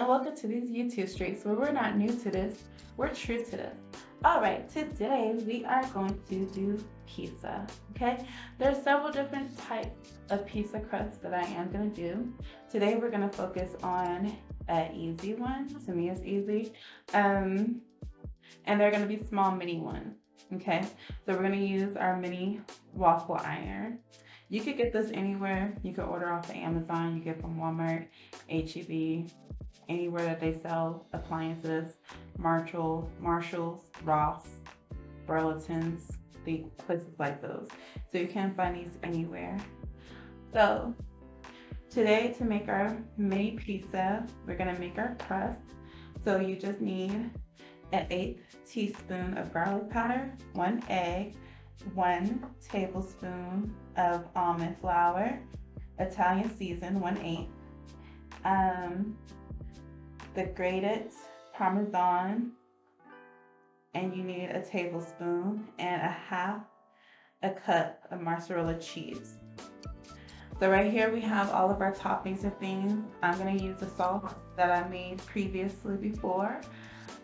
and welcome to these YouTube streets where we're not new to this, we're true to this. Alright, today we are going to do pizza, okay? There are several different types of pizza crusts that I am going to do. Today we're going to focus on an easy one. To me it's easy. And they're going to be small mini ones, okay? So we're going to use our mini waffle iron. You could get this anywhere. You could order off of Amazon. You get from Walmart, HEB, anywhere that they sell appliances, Marshalls, Ross, Burlington's, the places like those. So you can find these anywhere. So today, to make our mini pizza, we're gonna make our crust. So you just need an 1/8 teaspoon of garlic powder, 1 egg, 1 tablespoon of almond flour, Italian season, 1/8, the grated Parmesan, and you need a tablespoon, and 1/2 cup of mozzarella cheese. So right here we have all of our toppings and things. I'm going to use the sauce that I made previously before,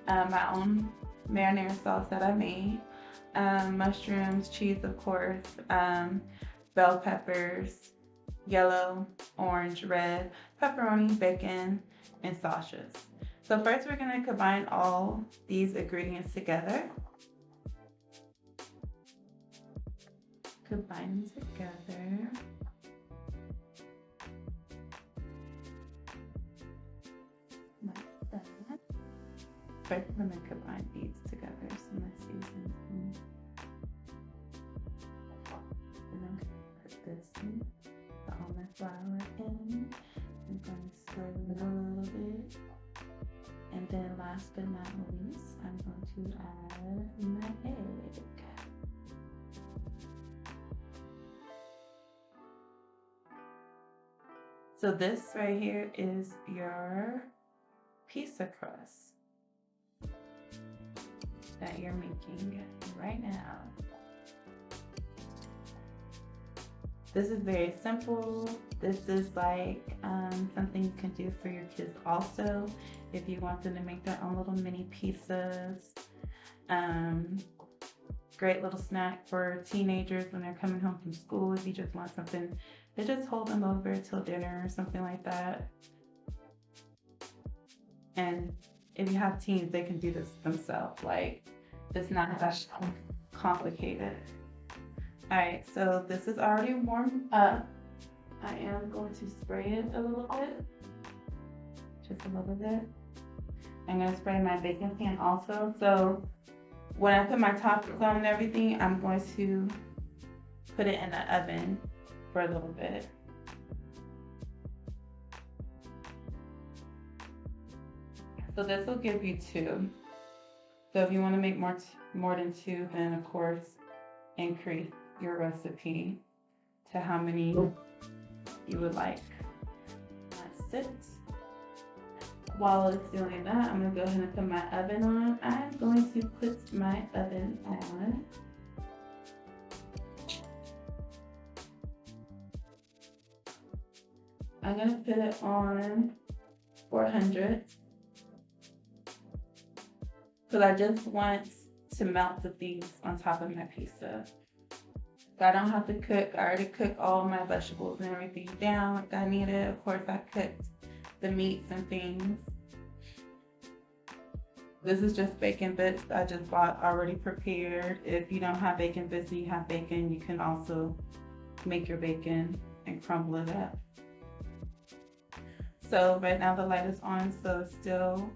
my own marinara sauce that I made, mushrooms, cheese of course, bell peppers, yellow, orange, red, pepperoni, bacon, and sausages. So first we're going to combine all these ingredients together. Combine them together. Like that. First I'm going to combine these together. So my seasoning. And I'm going to put this in, the almond flour in. I'm going to stir it a little bit. And then last but not least, I'm going to add my egg. So this right here is your pizza crust that you're making right now. This is very simple. This is like something you can do for your kids also. If you want them to make their own little mini pizzas. Great little snack for teenagers when they're coming home from school. If you just want something to just hold them over till dinner or something like that. And if you have teens, they can do this themselves. Like, it's not that complicated. Alright, so this is already warmed up. I am going to spray it a little bit. Just a little bit. I'm going to spray my baking pan also. So when I put my toppings on and everything, I'm going to put it in the oven for a little bit. So this will give you 2. So if you want to make more than 2, then of course increase your recipe to how many you would like. That's it. While it's doing that, I'm going to go ahead and put my oven on. I'm going to put my oven on. I'm going to put it on 400 because I just want to melt the things on top of my pizza. So I don't have to cook. I already cooked all my vegetables and everything down like I needed. Of course, I cooked the meats and things. This is just bacon bits I just bought already prepared. If you don't have bacon bits and you have bacon, you can also make your bacon and crumble it up. So right now the light is on, so it's still,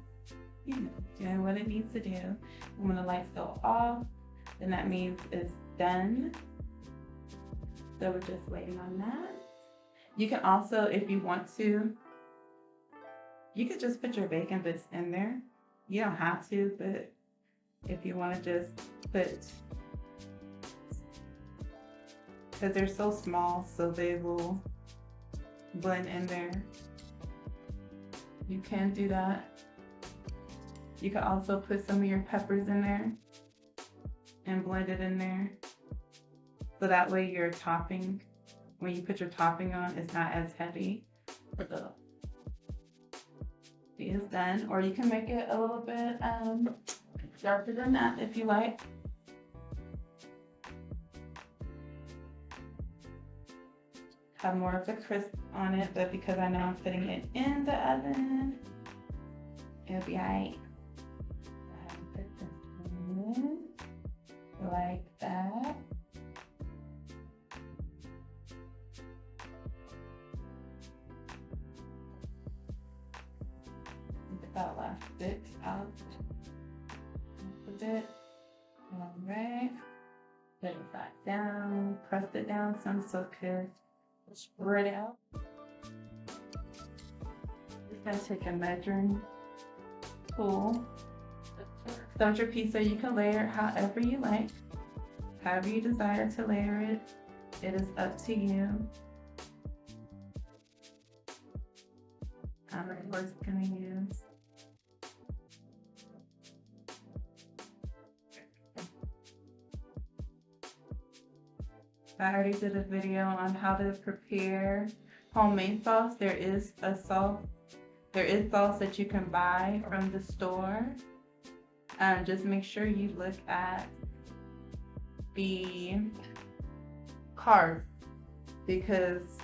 doing what it needs to do. And when the lights go off, then that means it's done. So we're just waiting on that. You can also, if you want to, you could just put your bacon bits in there. You don't have to, but if you want to just put, because they're so small, so they will blend in there. You can do that. You can also put some of your peppers in there and blend it in there. So that way your topping, when you put your topping on, it's not as heavy for the is done, or you can make it a little bit darker than that if you like. Have more of the crisp on it, but because I know I'm putting it in the oven, it'll be alright. Put this in like that. Get that last bit out a bit. Alright. Put it back down, press it down some so it could spread out. Just gonna take a measuring tool. Start your pizza. You can layer it however you like, however you desire to layer it. It is up to you. I'm of course gonna use I already did a video on how to prepare homemade sauce. There is sauce that you can buy from the store. Just make sure you look at the carbs, because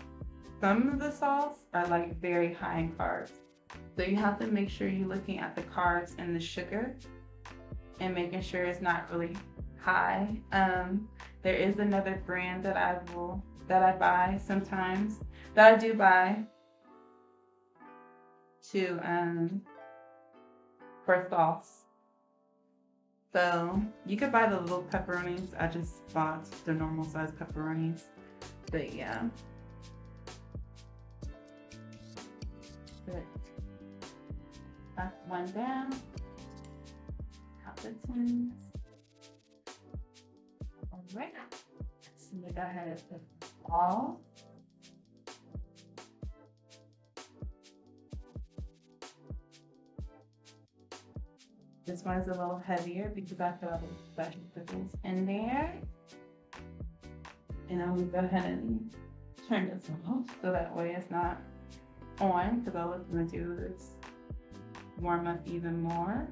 some of the sauce are like very high in carbs. So you have to make sure you're looking at the carbs and the sugar and making sure it's not really high. There is another brand that I buy sometimes, that I do buy to for sauce. So you could buy the little pepperonis. I just bought the normal size pepperonis. But yeah. But that's one down. Count the tins. Alright. So we go ahead and put all. This one's a little heavier because I put all the vegetables in there. And I'm gonna go ahead and turn this off so that way it's not on, because all it's gonna do is warm up even more.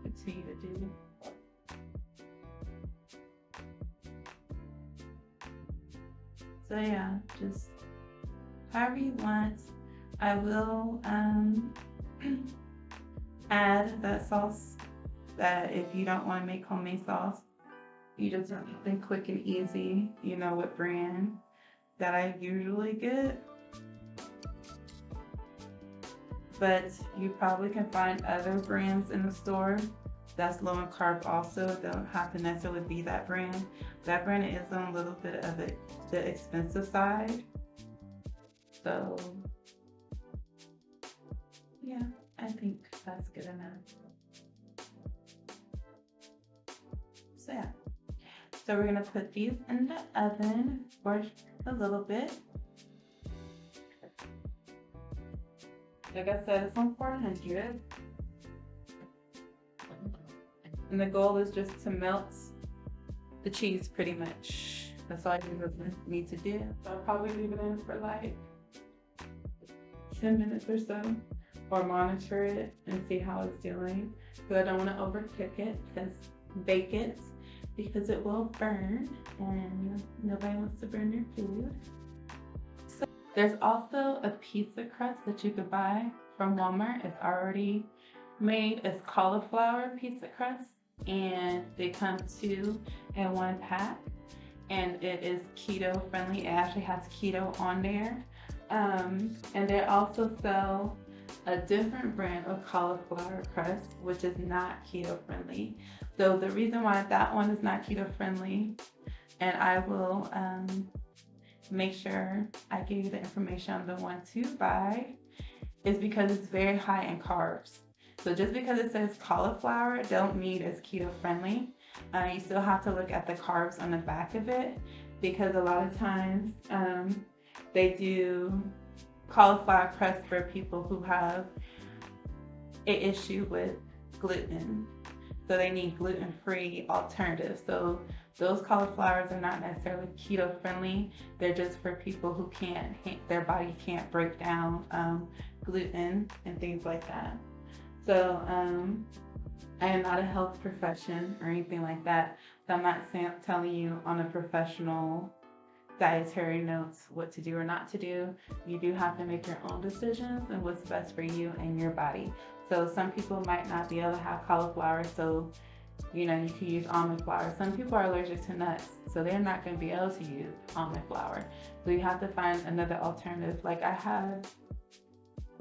Continue to do. So yeah, just however you want. I will add that sauce, that if you don't want to make homemade sauce, you just have something quick and easy. You know what brand that I usually get. But you probably can find other brands in the store that's low in carb also. It don't have to necessarily be that brand. That brand is on a little bit of the expensive side. So yeah, I think that's good enough. So yeah. So we're gonna put these in the oven for a little bit. Like I said, it's on 400. And the goal is just to melt the cheese pretty much. That's all you really need to do. So I'll probably leave it in for like 10 minutes or so, or monitor it and see how it's doing. But I don't want to overcook it, bake it, because it will burn, and nobody wants to burn your food. So there's also a pizza crust that you could buy from Walmart. It's already made. It's cauliflower pizza crust, and they come 2 in 1 pack, and it is keto friendly. It actually has keto on there. And they also sell a different brand of cauliflower crust, which is not keto friendly. So the reason why that one is not keto friendly, and I will make sure I give you the information on the one to buy, is because it's very high in carbs. So just because it says cauliflower, don't mean it's keto friendly. You still have to look at the carbs on the back of it, because a lot of times they do cauliflower crust for people who have an issue with gluten. So they need gluten-free alternatives. So those cauliflowers are not necessarily keto friendly. They're just for people who their body can't break down gluten and things like that. So I am not a health profession or anything like that. So I'm not telling you on a professional dietary notes what to do or not to do. You do have to make your own decisions and what's best for you and your body. So some people might not be able to have cauliflower, so you can use almond flour. Some people are allergic to nuts, so they're not going to be able to use almond flour. So you have to find another alternative. Like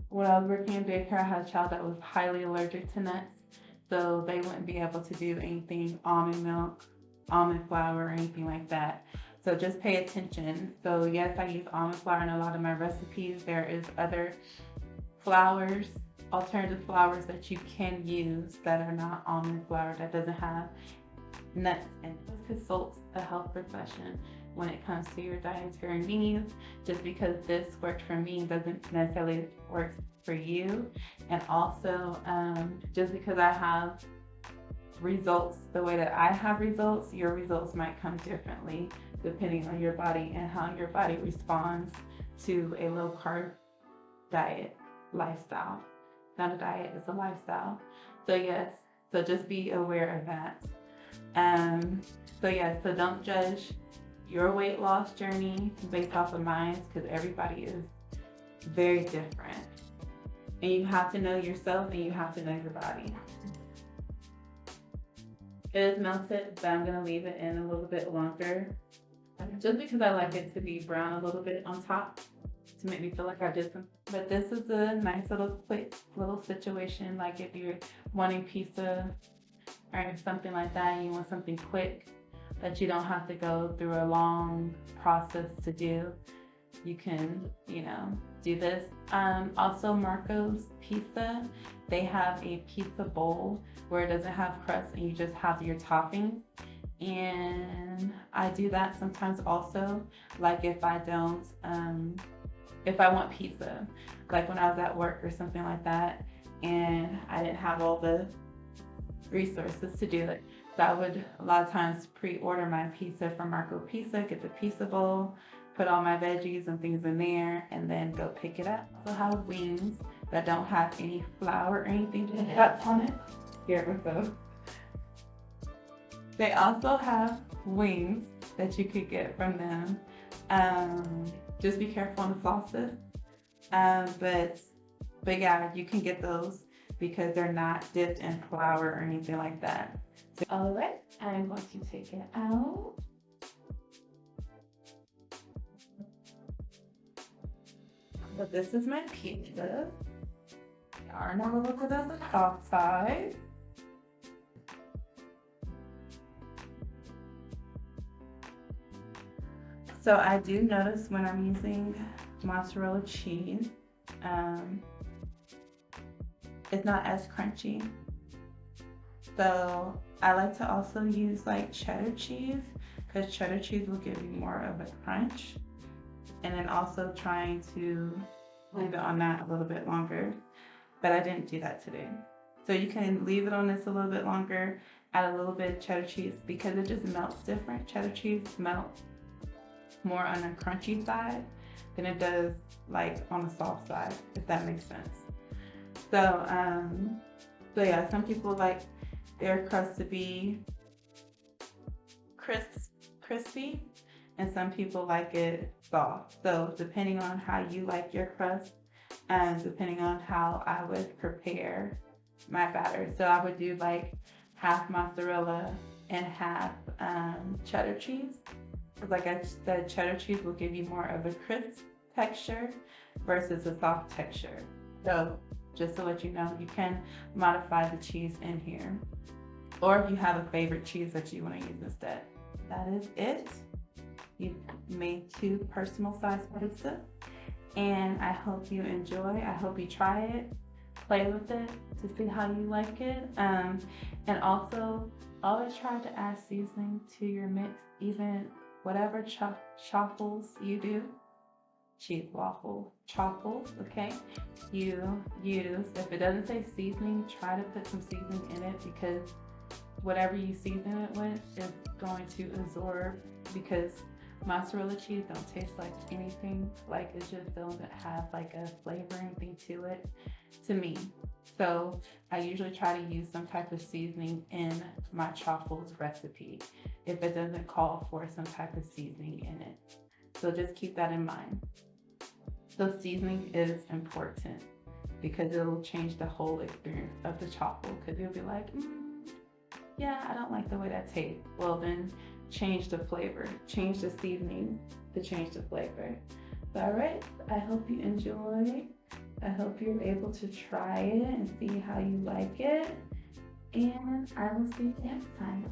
when I was working in daycare, I had a child that was highly allergic to nuts, so they wouldn't be able to do anything almond milk, almond flour, or anything like that. So just pay attention. So yes, I use almond flour in a lot of my recipes. There is other flours, alternative flours that you can use that are not almond flour, that doesn't have nuts in it. Consult a health profession when it comes to your dietary needs. Just because this worked for me doesn't necessarily work for you. And also, just because I have results the way that I have results, your results might come differently depending on your body and how your body responds to a low carb diet lifestyle. Not a diet, it's a lifestyle. So yes, so just be aware of that. So don't judge your weight loss journey based off of mine, because everybody is very different. And you have to know yourself and you have to know your body. It is melted, but I'm gonna leave it in a little bit longer, just because I like it to be brown a little bit on top to make me feel like I did something. But this is a nice little quick little situation, like if you're wanting pizza or something like that and you want something quick that you don't have to go through a long process to do, you can, do this. Also Marco's Pizza, they have a pizza bowl where it doesn't have crust and you just have your toppings. And I do that sometimes also, like if I want pizza, like when I was at work or something like that, and I didn't have all the resources to do it. So I would a lot of times pre-order my pizza from Marco Pizza, get the pizza bowl, put all my veggies and things in there, and then go pick it up. I also have wings that don't have any flour or anything to cut on it. Here we go. They also have wings that you could get from them. Just be careful on the sauces. But yeah, you can get those because they're not dipped in flour or anything like that. So, all right, I'm going to take it out. So this is my pizza. Now we'll look at the top side. So I do notice when I'm using mozzarella cheese, it's not as crunchy. So I like to also use like cheddar cheese, because cheddar cheese will give you more of a crunch. And then also trying to leave it on that a little bit longer, but I didn't do that today. So you can leave it on this a little bit longer, add a little bit of cheddar cheese, because it just melts different. Cheddar cheese melts more on the crunchy side than it does like on the soft side, if that makes sense. So yeah, some people like their crust to be crispy, and some people like it soft. So depending on how you like your crust, and depending on how I would prepare my batter. So I would do like half mozzarella and half cheddar cheese. Like I said, cheddar cheese will give you more of a crisp texture versus a soft texture. So just to let you know, you can modify the cheese in here, or if you have a favorite cheese that you want to use instead. That is it. You made 2 personal size pizza, and I hope you enjoy. I hope you try it, play with it to see how you like it, and also always try to add seasoning to your mix, even whatever chaffles you do, cheese waffle chaffles, okay, you use. If it doesn't say seasoning, try to put some seasoning in it, because whatever you season it with is going to absorb, because Mozzarella cheese don't taste like anything. Like it just doesn't have like a flavor or anything to it, to me. So I usually try to use some type of seasoning in my Chaffles recipe if it doesn't call for some type of seasoning in it. So just keep that in mind. So seasoning is important because it'll change the whole experience of the chaffle. Because you'll be like, yeah, I don't like the way that tastes. Well, then change the flavor, change the seasoning to change the flavor. All right, I hope you enjoy. I hope you're able to try it and see how you like it. And I will see you next time.